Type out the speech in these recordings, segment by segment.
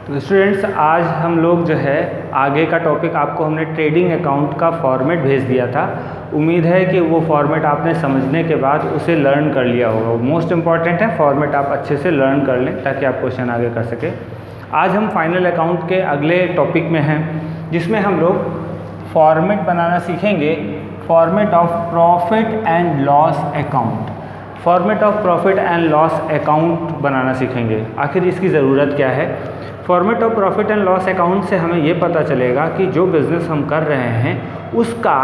तो स्टूडेंट्स, आज हम लोग जो है आगे का टॉपिक आपको हमने ट्रेडिंग अकाउंट का फॉर्मेट भेज दिया था। उम्मीद है कि वो फॉर्मेट आपने समझने के बाद उसे लर्न कर लिया होगा। मोस्ट इम्पॉर्टेंट है फॉर्मेट आप अच्छे से लर्न कर लें ताकि आप क्वेश्चन आगे कर सकें। आज हम फाइनल अकाउंट के अगले टॉपिक में हैं, जिसमें हम लोग फॉर्मेट बनाना सीखेंगे। Format of profit and loss account, format of profit and loss account बनाना सीखेंगे। आखिर इसकी ज़रूरत क्या है? Format of profit and loss account से हमें ये पता चलेगा कि जो बिज़नेस हम कर रहे हैं उसका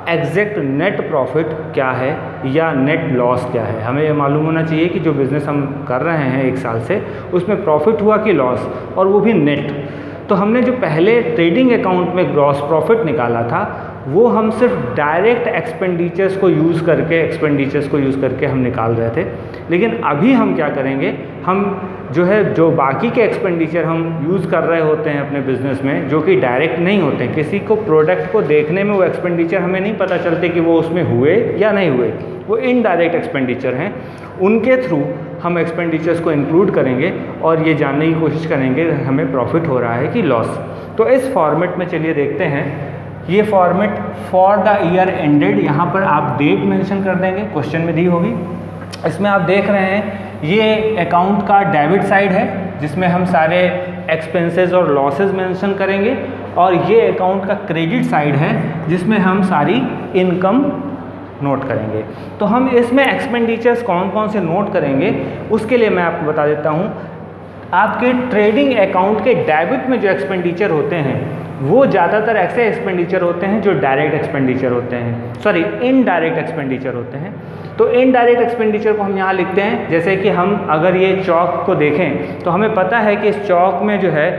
एग्जैक्ट नेट प्रॉफिट क्या है या नेट लॉस क्या है। हमें ये मालूम होना चाहिए कि जो बिज़नेस हम कर रहे हैं एक साल से उसमें प्रॉफिट हुआ कि लॉस, और वो भी नेट। तो हमने जो पहले ट्रेडिंग अकाउंट में ग्रॉस प्रॉफिट निकाला था वो हम सिर्फ डायरेक्ट एक्सपेंडिचर्स को यूज़ करके हम निकाल रहे थे। लेकिन अभी हम क्या करेंगे, हम जो बाकी के एक्सपेंडिचर हम यूज़ कर रहे होते हैं अपने बिज़नेस में, जो कि डायरेक्ट नहीं होते हैं। किसी को प्रोडक्ट को देखने में वो एक्सपेंडिचर हमें नहीं पता चलते कि वो उसमें हुए या नहीं हुए, वो इनडायरेक्ट एक्सपेंडिचर हैं। उनके थ्रू हम एक्सपेंडिचर्स को इंक्लूड करेंगे और ये जानने की कोशिश करेंगे हमें प्रॉफिट हो रहा है कि लॉस। तो इस फॉर्मेट में चलिए देखते हैं। ये format for the year ended, यहाँ पर आप डेट मेंशन कर देंगे, क्वेश्चन में दी होगी। इसमें आप देख रहे हैं ये अकाउंट का डेबिट साइड है जिसमें हम सारे एक्सपेंसेस और लॉसेस मेंशन करेंगे, और ये अकाउंट का क्रेडिट साइड है जिसमें हम सारी इनकम नोट करेंगे। तो हम इसमें एक्सपेंडिचर्स कौन कौन से नोट करेंगे उसके लिए मैं आपको बता देता हूँ। आपके ट्रेडिंग अकाउंट के डेबिट में जो एक्सपेंडिचर होते हैं वो ज़्यादातर ऐसे एक्सपेंडिचर होते हैं जो डायरेक्ट एक्सपेंडिचर होते हैं, इनडायरेक्ट एक्सपेंडिचर होते हैं। तो इनडायरेक्ट एक्सपेंडिचर को हम यहाँ लिखते हैं, जैसे कि हम अगर ये चौक को देखें तो हमें पता है कि इस चौक में जो है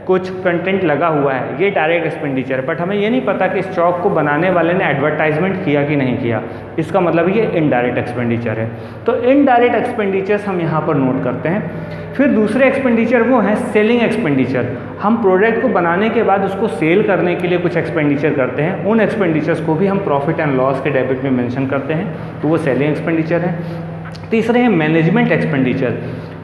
कुछ कंटेंट लगा हुआ है, ये डायरेक्ट एक्सपेंडिचर है। बट हमें ये नहीं पता कि इस चौक को बनाने वाले ने एडवर्टाइजमेंट किया कि नहीं किया, इसका मतलब ये इनडायरेक्ट एक्सपेंडिचर है। तो इनडायरेक्ट एक्सपेंडिचर्स हम यहाँ पर नोट करते हैं। फिर दूसरे एक्सपेंडिचर वो हैं सेलिंग एक्सपेंडिचर। हम प्रोडक्ट को बनाने के बाद उसको सेल करने के लिए कुछ एक्सपेंडिचर करते हैं, उन एक्सपेंडिचर्स को भी हम प्रॉफिट एंड लॉस के डेबिट में मेंशन करते हैं, तो वो सेलिंग एक्सपेंडिचर है। तीसरे हैं मैनेजमेंट एक्सपेंडिचर।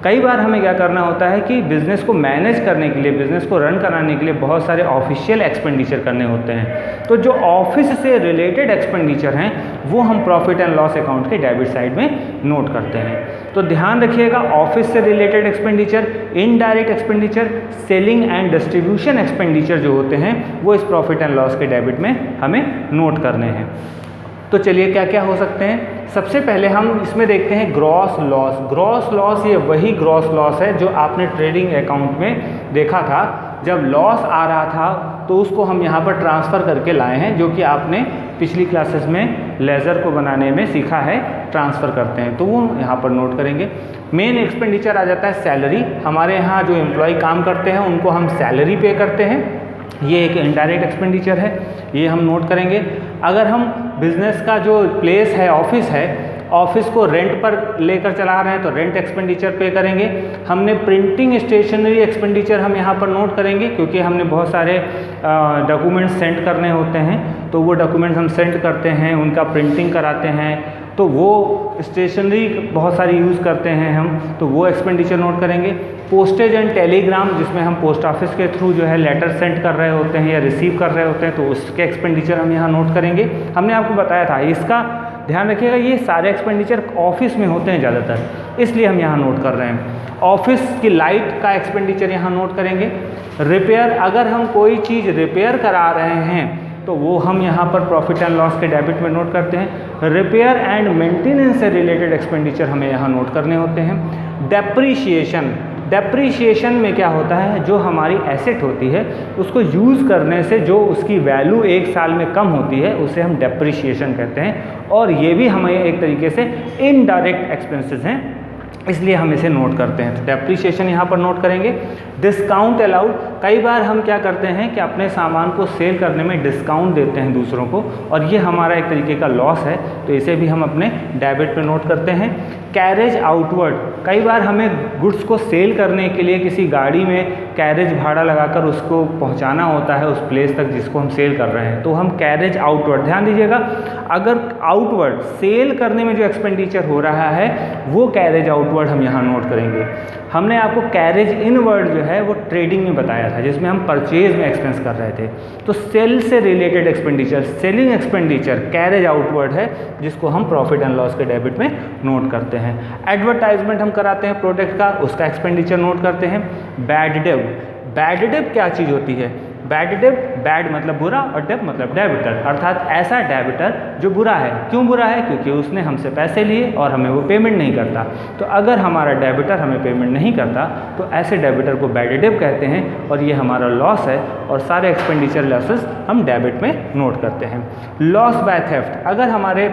कई बार हमें क्या करना होता है कि बिज़नेस को मैनेज करने के लिए, बिज़नेस को रन कराने के लिए बहुत सारे ऑफिशियल एक्सपेंडिचर करने होते हैं। तो जो ऑफिस से रिलेटेड एक्सपेंडिचर हैं वो हम प्रॉफिट एंड लॉस अकाउंट के डेबिट साइड में नोट करते हैं। तो ध्यान रखिएगा, ऑफिस से related expenditure, indirect expenditure, selling and distribution expenditure जो होते हैं वो इस प्रॉफिट एंड लॉस के डेबिट में हमें नोट करने हैं। तो चलिए क्या क्या हो सकते हैं। सबसे पहले हम इसमें देखते हैं ग्रॉस लॉस। ग्रॉस लॉस ये वही ग्रॉस लॉस है जो आपने ट्रेडिंग अकाउंट में देखा था। जब लॉस आ रहा था तो उसको हम यहाँ पर ट्रांसफ़र करके लाए हैं, जो कि आपने पिछली क्लासेस में लेज़र को बनाने में सीखा है, ट्रांसफ़र करते हैं, तो वो यहाँ पर नोट करेंगे। मेन एक्सपेंडिचर आ जाता है सैलरी। हमारे यहाँ जो एम्प्लॉय काम करते हैं उनको हम सैलरी पे करते हैं, ये एक इनडायरेक्ट एक्सपेंडिचर है, ये हम नोट करेंगे। अगर हम बिज़नेस का जो प्लेस है, ऑफिस है, ऑफिस को रेंट पर लेकर चला रहे हैं तो रेंट एक्सपेंडिचर पे करेंगे। हमने प्रिंटिंग स्टेशनरी एक्सपेंडिचर हम यहाँ पर नोट करेंगे, क्योंकि हमने बहुत सारे डॉक्यूमेंट्स सेंड करने होते हैं, तो वो डॉक्यूमेंट्स हम सेंड करते हैं, उनका प्रिंटिंग कराते हैं, तो वो स्टेशनरी बहुत सारी यूज़ करते हैं हम, तो वो एक्सपेंडिचर नोट करेंगे। पोस्टेज एंड टेलीग्राम, जिसमें हम पोस्ट ऑफिस के थ्रू जो है लेटर सेंड कर रहे होते हैं या रिसीव कर रहे होते हैं, तो उसके एक्सपेंडिचर हम यहाँ नोट करेंगे। हमने आपको बताया था, इसका ध्यान रखिएगा, ये सारे एक्सपेंडिचर ऑफिस में होते हैं ज़्यादातर, इसलिए हम यहाँ नोट कर रहे हैं। ऑफिस की लाइट का एक्सपेंडिचर यहाँ नोट करेंगे। रिपेयर, अगर हम कोई चीज़ रिपेयर करा रहे हैं तो वो हम यहाँ पर प्रॉफिट एंड लॉस के डेबिट में नोट करते हैं। रिपेयर एंड मेंटेनेंस से रिलेटेड एक्सपेंडिचर हमें यहाँ नोट करने होते हैं। डेप्रीशिएशन, डेप्रीशिएशन में क्या होता है, जो हमारी एसेट होती है उसको यूज़ करने से जो उसकी वैल्यू एक साल में कम होती है उसे हम डेप्रीशिएशन कहते हैं, और ये भी हमें एक तरीके से इनडायरेक्ट एक्सपेंसेस हैं, इसलिए हम इसे नोट करते हैं। तो डेप्रीशिएशन यहाँ पर नोट करेंगे। डिस्काउंट अलाउड, कई बार हम क्या करते हैं कि अपने सामान को सेल करने में डिस्काउंट देते हैं दूसरों को, और ये हमारा एक तरीके का लॉस है, तो इसे भी हम अपने डेबिट पे नोट करते हैं। कैरेज आउटवर्ड, कई बार हमें गुड्स को सेल करने के लिए किसी गाड़ी में कैरेज भाड़ा लगाकर उसको पहुंचाना होता है उस प्लेस तक जिसको हम सेल कर रहे हैं, तो हम कैरेज आउटवर्ड, ध्यान दीजिएगा, अगर आउटवर्ड सेल करने में जो एक्सपेंडिचर हो रहा है वो कैरेज आउटवर्ड हम यहाँ नोट करेंगे। हमने आपको कैरेज इन वर्ड जो है वो ट्रेडिंग में बताया था, जिसमें हम परचेज में एक्सपेंस कर रहे थे। तो सेल से related expenditure, selling expenditure carriage outward है, जिसको हम प्रॉफिट एंड लॉस के डेबिट में नोट करते हैं। एडवर्टाइजमेंट हम कराते हैं प्रोडक्ट का, उसका एक्सपेंडिचर नोट करते हैं। बैड डेब, बैड डेब क्या चीज़ होती है? बैड डेब, बैड मतलब बुरा और डेब मतलब डेबिटर, अर्थात ऐसा डेबिटर जो बुरा है। क्यों बुरा है? क्योंकि उसने हमसे पैसे लिए और हमें वो पेमेंट नहीं करता। तो अगर हमारा डेबिटर हमें पेमेंट नहीं करता तो ऐसे डेबिटर को बैड डेब कहते हैं और ये हमारा लॉस है, और सारे एक्सपेंडिचर लॉसेस हम डेबिट में नोट करते हैं। लॉस बाय थेफ्ट, अगर हमारे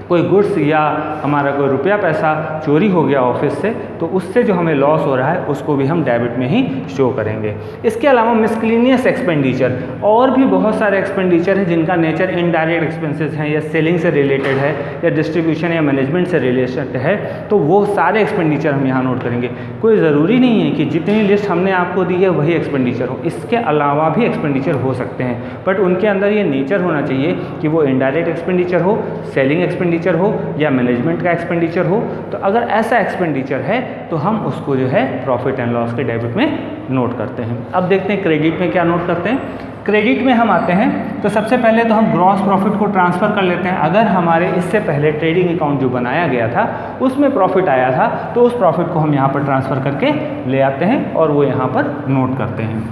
कोई गुड्स या हमारा कोई रुपया पैसा चोरी हो गया ऑफिस से, तो उससे जो हमें लॉस हो रहा है उसको भी हम डेबिट में ही शो करेंगे। इसके अलावा मिसक्लिनियस एक्सपेंडिचर, और भी बहुत सारे एक्सपेंडिचर हैं जिनका नेचर इनडायरेक्ट एक्सपेंसेस हैं, या सेलिंग से रिलेटेड है, या डिस्ट्रीब्यूशन या मैनेजमेंट से रिलेटेड है, तो वो सारे एक्सपेंडिचर हम यहाँ नोट करेंगे। कोई ज़रूरी नहीं है कि जितनी लिस्ट हमने आपको दी है वही एक्सपेंडिचर हो, इसके अलावा भी एक्सपेंडिचर हो सकते हैं, बट उनके अंदर ये नेचर होना चाहिए कि वो इनडायरेक्ट एक्सपेंडिचर हो, सेलिंग एक्सपेंडिचर हो, या मैनेजमेंट का एक्सपेंडिचर हो। तो अगर ऐसा एक्सपेंडिचर है तो हम उसको जो है प्रॉफिट एंड लॉस के डेबिट में नोट करते हैं। अब देखते हैं क्रेडिट में क्या नोट करते हैं। क्रेडिट में हम आते हैं तो सबसे पहले तो हम ग्रॉस प्रॉफिट को ट्रांसफ़र कर लेते हैं। अगर हमारे इससे पहले ट्रेडिंग अकाउंट जो बनाया गया था उसमें प्रॉफिट आया था, तो उस प्रॉफिट को हम यहाँ पर ट्रांसफ़र करके ले आते हैं और वो यहाँ पर नोट करते हैं।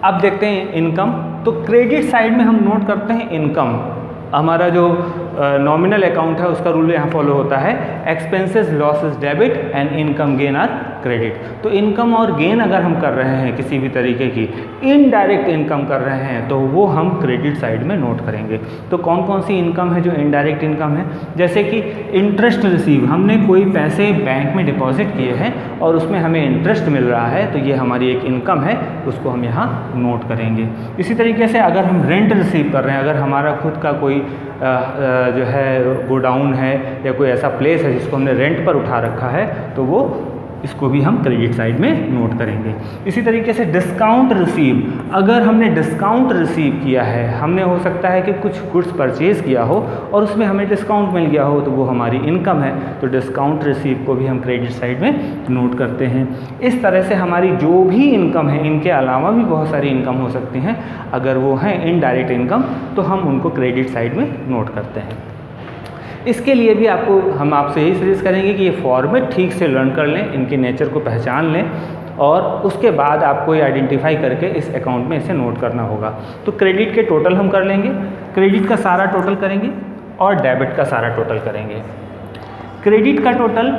अब देखते हैं इनकम। तो क्रेडिट साइड में हम नोट करते हैं इनकम। हमारा जो नॉमिनल अकाउंट है उसका रूल यहाँ फॉलो होता है, expenses losses debit and income gain are credit. तो इनकम और गेन अगर हम कर रहे हैं किसी भी तरीके की, इनडायरेक्ट इनकम कर रहे हैं, तो वो हम क्रेडिट साइड में नोट करेंगे। तो कौन कौन सी इनकम है जो इनडायरेक्ट इनकम है? जैसे कि इंटरेस्ट रिसीव, हमने कोई पैसे बैंक में डिपॉजिट किए हैं और उसमें हमें इंटरेस्ट मिल रहा है, तो ये हमारी एक इनकम है, उसको हम यहाँ नोट करेंगे। इसी तरीके से अगर हम रेंट रिसीव कर रहे हैं, अगर हमारा खुद का कोई जो है गोडाउन है या कोई ऐसा प्लेस है जिसको हमने रेंट पर उठा रखा है, तो वो इसको भी हम क्रेडिट साइड में नोट करेंगे। इसी तरीके से डिस्काउंट रिसीव, अगर हमने डिस्काउंट रिसीव किया है, हमने हो सकता है कि कुछ गुड्स परचेज़ किया हो और उसमें हमें डिस्काउंट मिल गया हो, तो वो हमारी इनकम है, तो डिस्काउंट रिसीव को भी हम क्रेडिट साइड में नोट करते हैं। इस तरह से हमारी जो भी इनकम है, इनके अलावा भी बहुत सारी इनकम हो सकती हैं, अगर वो हैं इनडायरेक्ट इनकम तो हम उनको क्रेडिट साइड में नोट करते हैं। इसके लिए भी हम आपसे यही सजेस्ट करेंगे कि ये फॉर्मेट ठीक से लर्न कर लें, इनके नेचर को पहचान लें, और उसके बाद आपको ये आइडेंटिफाई करके इस अकाउंट में इसे नोट करना होगा। तो क्रेडिट के टोटल हम कर लेंगे, क्रेडिट का सारा टोटल करेंगे और डेबिट का सारा टोटल करेंगे। क्रेडिट का टोटल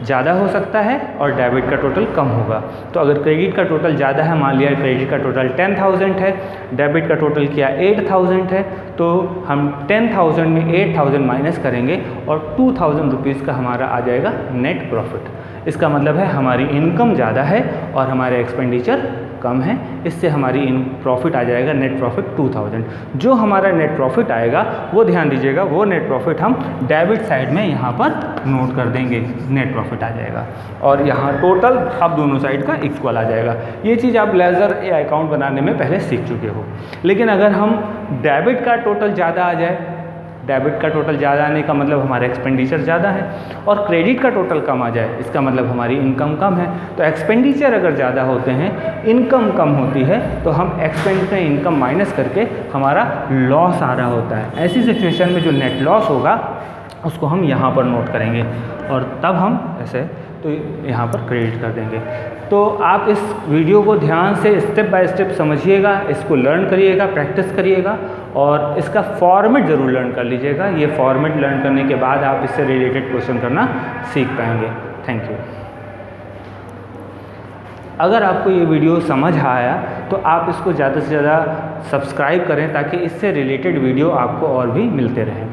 ज़्यादा हो सकता है और डेबिट का टोटल कम होगा। तो अगर क्रेडिट का टोटल ज़्यादा है, मान लिया क्रेडिट का टोटल 10,000 है, डेबिट का टोटल किया 8,000 है, तो हम 10,000 में 8,000 माइनस करेंगे और 2,000 रुपीज़ का हमारा आ जाएगा नेट प्रॉफिट। इसका मतलब है हमारी इनकम ज़्यादा है और हमारे एक्सपेंडिचर कम है, इससे हमारी प्रॉफिट आ जाएगा नेट प्रॉफिट 2,000। जो हमारा नेट प्रॉफिट आएगा वो ध्यान दीजिएगा, वो नेट प्रॉफिट हम डेबिट साइड में यहाँ पर नोट कर देंगे, नेट प्रॉफिट आ जाएगा, और यहाँ टोटल अब दोनों साइड का इक्वल आ जाएगा। ये चीज़ आप लेजर या अकाउंट बनाने में पहले सीख चुके हो। लेकिन अगर हम डेबिट का टोटल ज़्यादा आ जाए, डेबिट का टोटल ज़्यादा आने का मतलब हमारा एक्सपेंडिचर ज़्यादा है, और क्रेडिट का टोटल कम आ जाए, इसका मतलब हमारी इनकम कम है। तो एक्सपेंडिचर अगर ज़्यादा होते हैं, इनकम कम होती है, तो हम एक्सपेंस में इनकम माइनस करके हमारा लॉस आ रहा होता है। ऐसी सिचुएशन में जो नेट लॉस होगा उसको हम यहाँ पर नोट करेंगे, और तब हम ऐसे तो यहाँ पर क्रेडिट कर देंगे। तो आप इस वीडियो को ध्यान से स्टेप बाय स्टेप समझिएगा, इसको लर्न करिएगा, प्रैक्टिस करिएगा, और इसका फॉर्मेट ज़रूर लर्न कर लीजिएगा। ये फॉर्मेट लर्न करने के बाद आप इससे रिलेटेड क्वेश्चन करना सीख पाएंगे। Thank you. अगर आपको ये वीडियो समझ आया तो आप इसको ज़्यादा से ज़्यादा सब्सक्राइब करें, ताकि इससे रिलेटेड वीडियो आपको और भी मिलते रहें।